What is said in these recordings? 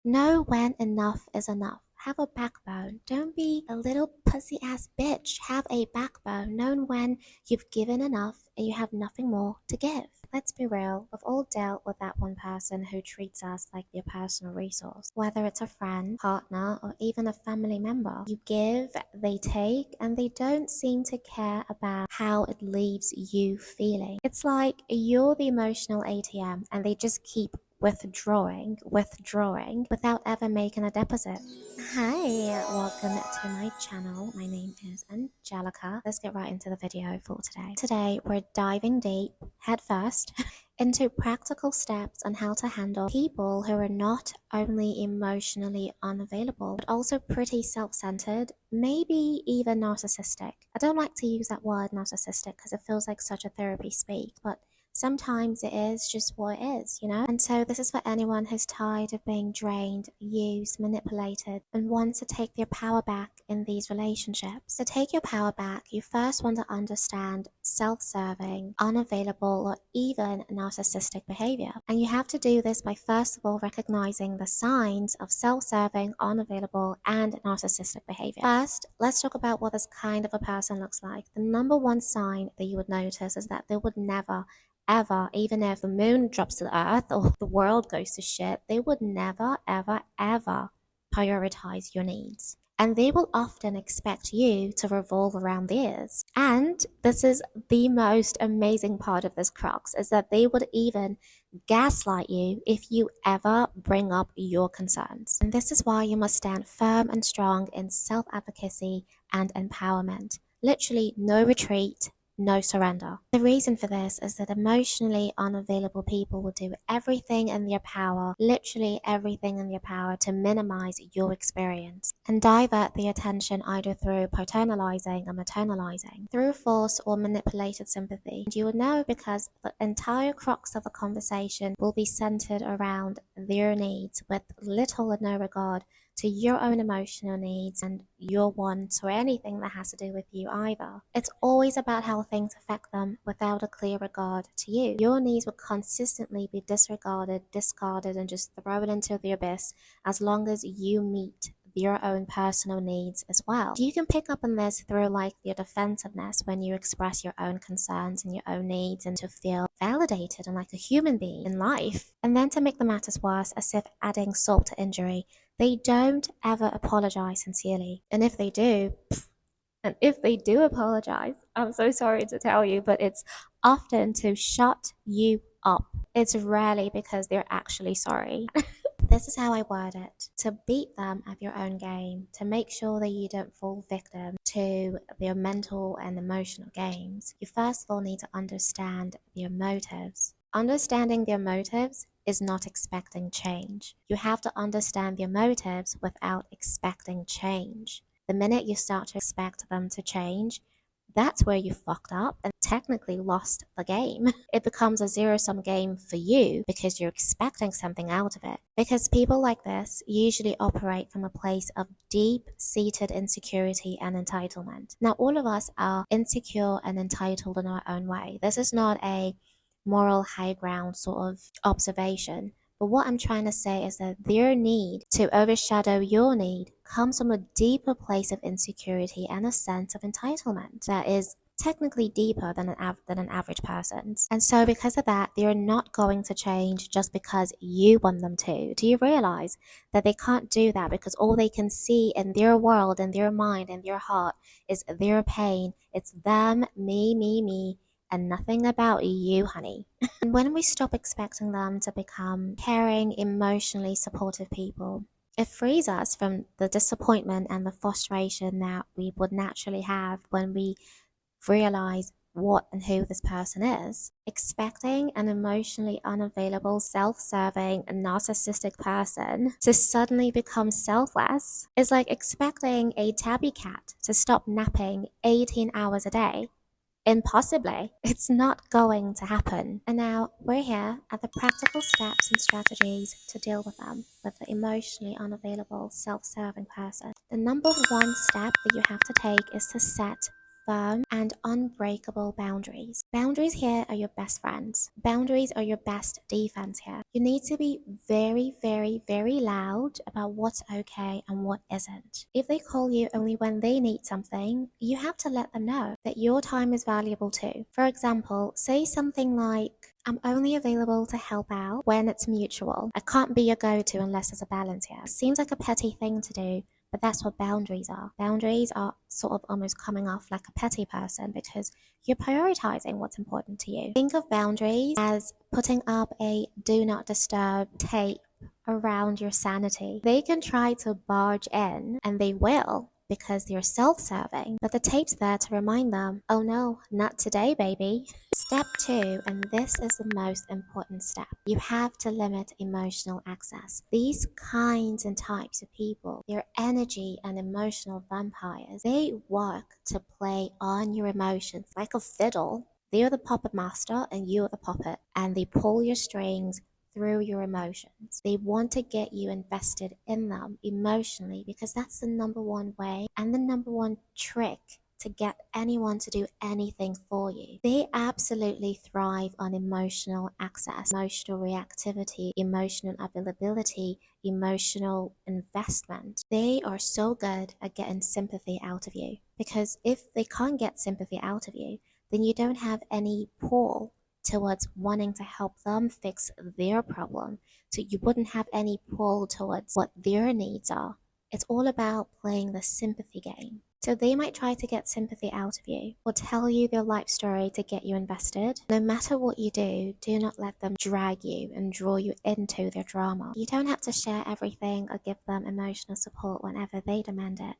Know when enough is enough. Have a backbone. Don't be a little pussy ass bitch. Have a backbone. Know when you've given enough and you have nothing more to give. Let's be real, we've all dealt with that one person who treats us like their personal resource. Whether it's a friend, partner, or even a family member. You give, they take, and they don't seem to care about how it leaves you feeling. It's like you're the emotional ATM and they just keep withdrawing without ever making a deposit. Hi, welcome to my channel. My name is Angelica. Let's get right into the video for today. Today, we're diving deep, head first, into practical steps on how to handle people who are not only emotionally unavailable, but also pretty self-centered, maybe even narcissistic. I don't like to use that word narcissistic because it feels like such a therapy speak, but sometimes it is just what it is, you know? And so this is for anyone who's tired of being drained, used, manipulated, and wants to take their power back in these relationships. To take your power back, you first want to understand self-serving, unavailable, or even narcissistic behavior. And you have to do this by first of all recognizing the signs of self-serving, unavailable, and narcissistic behavior. First, let's talk about what this kind of a person looks like. The number one sign that you would notice is that they would never ever, even if the moon drops to the earth or the world goes to shit, they would never, ever prioritize your needs. And they will often expect you to revolve around theirs. And this is the most amazing part of this crux, is that they would even gaslight you if you ever bring up your concerns. And this is why you must stand firm and strong in self-advocacy and empowerment. Literally no retreat, no surrender. The reason for this is that emotionally unavailable people will do everything in their power, literally everything in their power, to minimize your experience and divert the attention either through paternalizing or maternalizing, through force or manipulated sympathy. And you will know because the entire crux of the conversation will be centered around their needs with little or no regard to your own emotional needs and your wants or anything that has to do with you either. It's always about how things affect them without a clear regard to you. Your needs will consistently be disregarded, discarded, and just thrown into the abyss as long as you meet your own personal needs as well. You can pick up on this through like your defensiveness when you express your own concerns and your own needs and to feel validated and like a human being in life. And then to make the matters worse, as if adding salt to injury, they don't ever apologize sincerely. And if they do, apologize, I'm so sorry to tell you, but it's often to shut you up. It's rarely because they're actually sorry. This is how I word it. To beat them at your own game, to make sure that you don't fall victim to their mental and emotional games, you first of all need to understand their motives. Understanding their motives is not expecting change. You have to understand their motives without expecting change. The minute you start to expect them to change, that's where you fucked up and technically lost the game. It becomes a zero-sum game for you because you're expecting something out of it. Because people like this usually operate from a place of deep-seated insecurity and entitlement. Now, all of us are insecure and entitled in our own way. This is not a moral high ground sort of observation. But what I'm trying to say is that their need to overshadow your need comes from a deeper place of insecurity and a sense of entitlement that is technically deeper than an average person's. And so because of that, they're not going to change just because you want them to. Do you realize that they can't do that because all they can see in their world, in their mind, in their heart is their pain. It's them, me, and nothing about you, honey. And when we stop expecting them to become caring, emotionally supportive people, it frees us from the disappointment and the frustration that we would naturally have when we realize what and who this person is. Expecting an emotionally unavailable, self-serving, narcissistic person to suddenly become selfless is like expecting a tabby cat to stop napping 18 hours a day. Impossibly. It's not going to happen. And now we're here at the practical steps and strategies to deal with them, with the emotionally unavailable, self-serving person. The number one step that you have to take is to set firm and unbreakable boundaries. Boundaries here are your best friends. Boundaries are your best defense here. You need to be very, very, very loud about what's okay and what isn't. If they call you only when they need something, you have to let them know that your time is valuable too. For example, say something like, I'm only available to help out when it's mutual. I can't be your go-to unless there's a balance here. It seems like a petty thing to do, but that's what boundaries are. Boundaries are sort of almost coming off like a petty person because you're prioritizing what's important to you. Think of boundaries as putting up a do not disturb tape around your sanity. They can try to barge in, and they will, because they're self-serving, but the tape's there to remind them, oh no, not today, baby. Step 2, and this is the most important step. You have to limit emotional access. These kinds and types of people, they're energy and emotional vampires. They work to play on your emotions like a fiddle. They're the puppet master and you're the puppet, and they pull your strings through your emotions. They want to get you invested in them emotionally because that's the number one way and the number one trick to get anyone to do anything for you. They absolutely thrive on emotional access, emotional reactivity, emotional availability, emotional investment. They are so good at getting sympathy out of you because if they can't get sympathy out of you, then you don't have any pull towards wanting to help them fix their problem. So you wouldn't have any pull towards what their needs are. It's all about playing the sympathy game. So they might try to get sympathy out of you or tell you their life story to get you invested. No matter what you do not let them drag you and draw you into their drama. You don't have to share everything or give them emotional support whenever they demand it.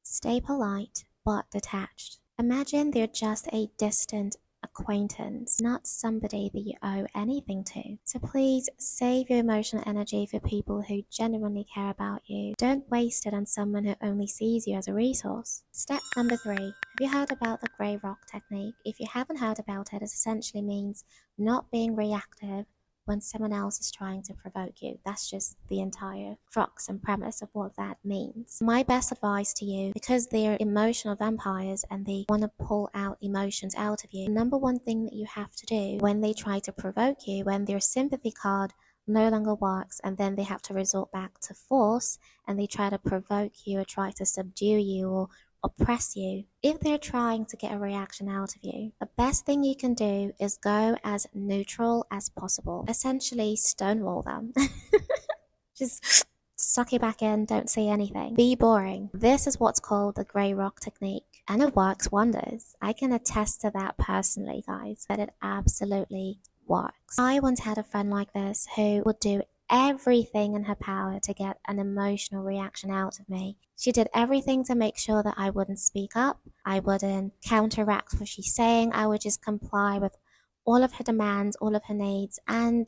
Stay polite but detached. Imagine they're just a distant acquaintance, not somebody that you owe anything to. So please save your emotional energy for people who genuinely care about you. Don't waste it on someone who only sees you as a resource. Step number 3. Have you heard about the grey rock technique? If you haven't heard about it, it essentially means not being reactive when someone else is trying to provoke you. That's just the entire crux and premise of what that means. My best advice to you, because they're emotional vampires and they want to pull out emotions out of you, the number one thing that you have to do when they try to provoke you, when their sympathy card no longer works and then they have to resort back to force and they try to provoke you or try to subdue you or oppress you, if they're trying to get a reaction out of you, the best thing you can do is go as neutral as possible. Essentially stonewall them. Just suck it back in, don't say anything. Be boring. This is what's called the grey rock technique, and it works wonders. I can attest to that personally, guys, that it absolutely works. I once had a friend like this who would do everything in her power to get an emotional reaction out of me. She did everything to make sure that I wouldn't speak up, I wouldn't counteract what she's saying, I would just comply with all of her demands, all of her needs, and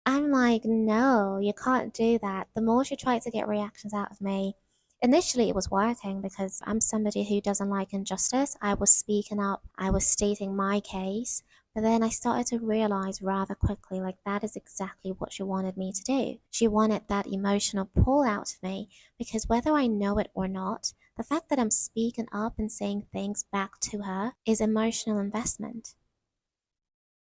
I'm like, no, you can't do that. The more she tried to get reactions out of me, initially it was working because I'm somebody who doesn't like injustice. I was speaking up, I was stating my case, but then I started to realize rather quickly, like, that is exactly what she wanted me to do. She wanted that emotional pull out of me because whether I know it or not, the fact that I'm speaking up and saying things back to her is emotional investment.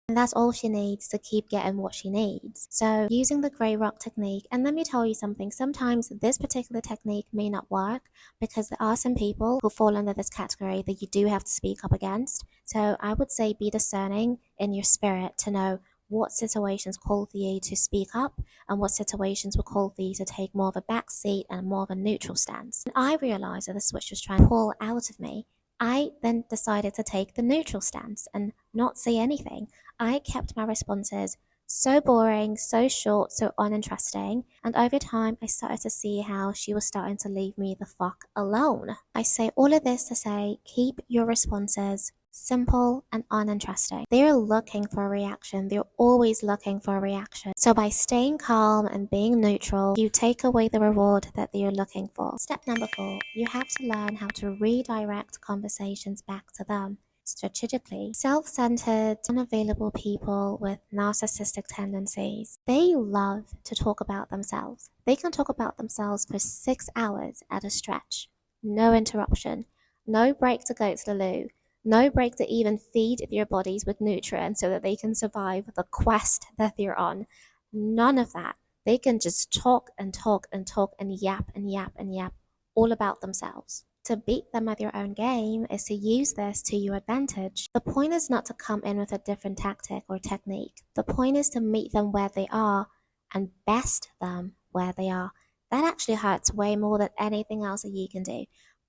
And that's all she needs to keep getting what she needs. So using the grey rock technique, and let me tell you something, sometimes this particular technique may not work because there are some people who fall under this category that you do have to speak up against. So I would say be discerning in your spirit to know what situations call for you to speak up and what situations will call for you to take more of a back seat and more of a neutral stance. And I realized that the switch was trying to pull out of me. I then decided to take the neutral stance and not say anything. I kept my responses so boring, so short, so uninteresting, and over time I started to see how she was starting to leave me the fuck alone. I say all of this to say, keep your responses simple and uninteresting. They're looking for a reaction. They're always looking for a reaction. So by staying calm and being neutral, you take away the reward that they're looking for. Step number 4, you have to learn how to redirect conversations back to them strategically. Self-centered, unavailable people with narcissistic tendencies, they love to talk about themselves. They can talk about themselves for 6 hours at a stretch. No interruption. no break to go to the loo, no break to even feed their bodies with nutrients so that they can survive the quest that they're on. None of that. They can just talk and talk and talk and yap and yap and yap all about themselves. To beat them at your own game is to use this to your advantage. The point is not to come in with a different tactic or technique. The point is to meet them where they are and best them where they are. That actually hurts way more than anything else that you can do.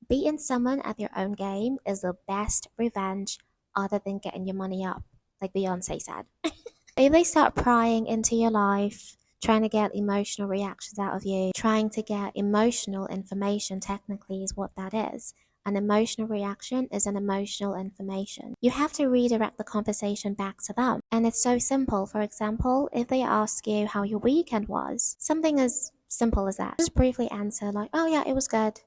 Beating someone at their own game is the best revenge other than getting your money up, like Beyonce said. If they start prying into your life, trying to get emotional reactions out of you, trying to get emotional information, technically, is what that is. An emotional reaction is an emotional information. You have to redirect the conversation back to them. And it's so simple. For example, if they ask you how your weekend was, something as simple as that, just briefly answer, like, oh yeah, it was good.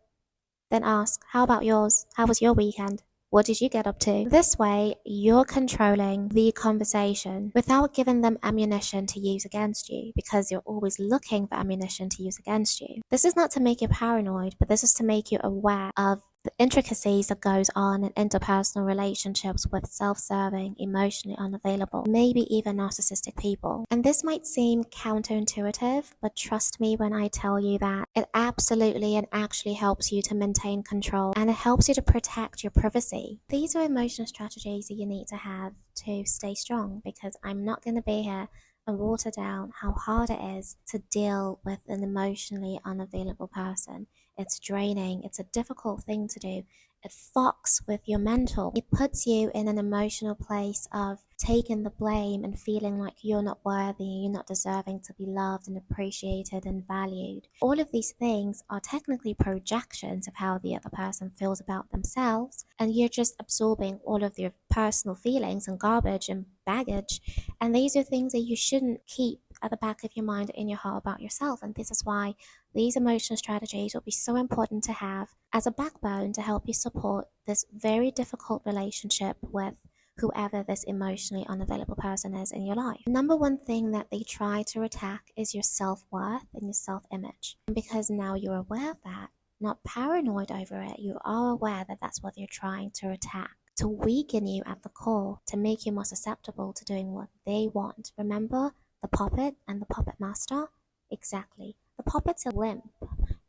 Then ask, how about yours? How was your weekend? What did you get up to? This way, you're controlling the conversation without giving them ammunition to use against you, because you're always looking for ammunition to use against you. This is not to make you paranoid, but this is to make you aware of the intricacies that goes on in interpersonal relationships with self-serving, emotionally unavailable, maybe even narcissistic people. And this might seem counterintuitive, but trust me when I tell you that it absolutely and actually helps you to maintain control, and it helps you to protect your privacy. These are emotional strategies that you need to have to stay strong, because I'm not going to be here and water down how hard it is to deal with an emotionally unavailable person. It's draining. It's a difficult thing to do. It fucks with your mental. It puts you in an emotional place of taking the blame and feeling like you're not worthy, you're not deserving to be loved and appreciated and valued. All of these things are technically projections of how the other person feels about themselves, and you're just absorbing all of their personal feelings and garbage and baggage. And these are things that you shouldn't keep at the back of your mind or in your heart about yourself. And this is why these emotional strategies will be so important to have as a backbone to help you support this very difficult relationship with whoever this emotionally unavailable person is in your life. Number one thing that they try to attack is your self-worth and your self-image. And because now you're aware of that, not paranoid over it, you are aware that that's what they're trying to attack, to weaken you at the core, to make you more susceptible to doing what they want. Remember the puppet and the puppet master? Exactly. The puppets are limp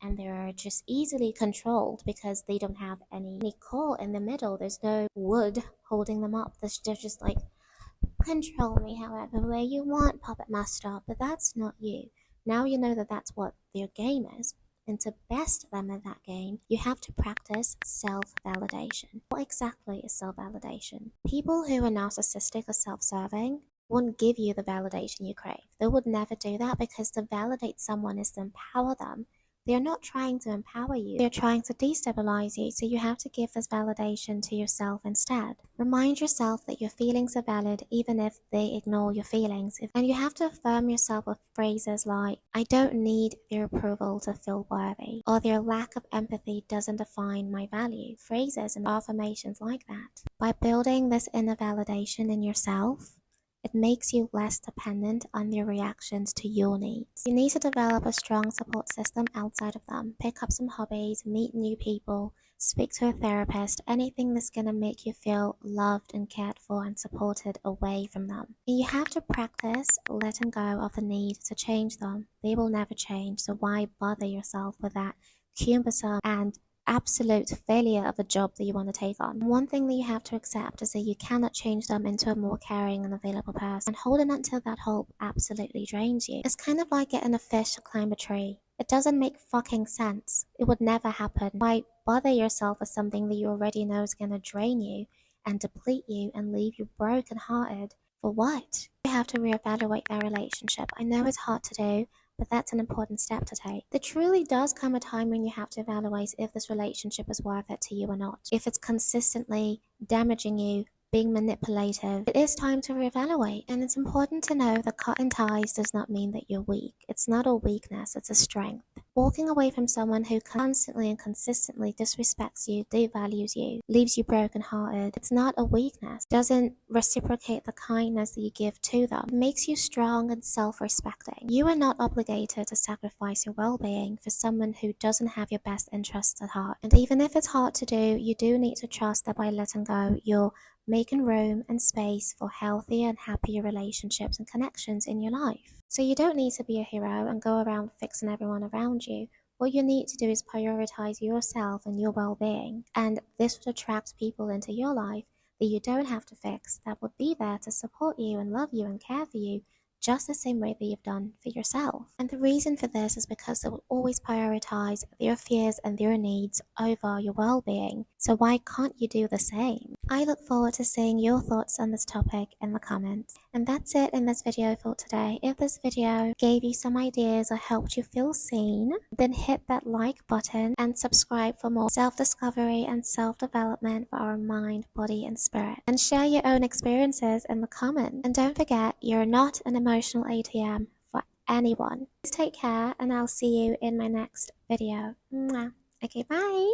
and they're just easily controlled because they don't have any core in the middle. There's no wood holding them up. They're just like, control me however way you want, puppet master. But that's not you. Now you know that that's what their game is. And to best them at that game, you have to practice self-validation. What exactly is self-validation? People who are narcissistic or self-serving won't give you the validation you crave. They would never do that, because to validate someone is to empower them. They're not trying to empower you, they're trying to destabilize you, so you have to give this validation to yourself instead. Remind yourself that your feelings are valid even if they ignore your feelings. And you have to affirm yourself with phrases like, I don't need their approval to feel worthy, or their lack of empathy doesn't define my value. Phrases and affirmations like that. By building this inner validation in yourself, it makes you less dependent on their reactions to your needs. You need to develop a strong support system outside of them. Pick up some hobbies, meet new people, speak to a therapist, anything that's going to make you feel loved and cared for and supported away from them. And you have to practice letting go of the need to change them. They will never change, so why bother yourself with that cumbersome and absolute failure of a job that you want to take on? One thing that you have to accept is that you cannot change them into a more caring and available person, and holding on to that hope absolutely drains you. It's kind of like getting a fish to climb a tree. It doesn't make fucking sense. It would never happen. Why bother yourself with something that you already know is going to drain you and deplete you and leave you broken hearted? For what? You have to reevaluate that relationship. I know it's hard to do, but that's an important step to take. There truly does come a time when you have to evaluate if this relationship is worth it to you or not. If it's consistently damaging you being manipulative, it is time to reevaluate. And it's important to know that cutting ties does not mean that you're weak. It's not a weakness, it's a strength. Walking away from someone who constantly and consistently disrespects you, devalues you, leaves you brokenhearted, it's not a weakness. It doesn't reciprocate the kindness that you give to them. It makes you strong and self-respecting. You are not obligated to sacrifice your well-being for someone who doesn't have your best interests at heart. And even if it's hard to do, you do need to trust that by letting go, you're making room and space for healthier and happier relationships and connections in your life. So you don't need to be a hero and go around fixing everyone around you. What you need to do is prioritize yourself and your well-being, and this would attract people into your life that you don't have to fix, that would be there to support you and love you and care for you just the same way that you've done for yourself. And the reason for this is because they will always prioritize their fears and their needs over your well-being. So why can't you do the same? I look forward to seeing your thoughts on this topic in the comments. And that's it in this video for today. If this video gave you some ideas or helped you feel seen, then hit that like button and subscribe for more self-discovery and self-development for our mind, body, and spirit. And share your own experiences in the comments. And don't forget, you're not an emotional ATM for anyone. Please take care, and I'll see you in my next video. Mwah. Okay, bye.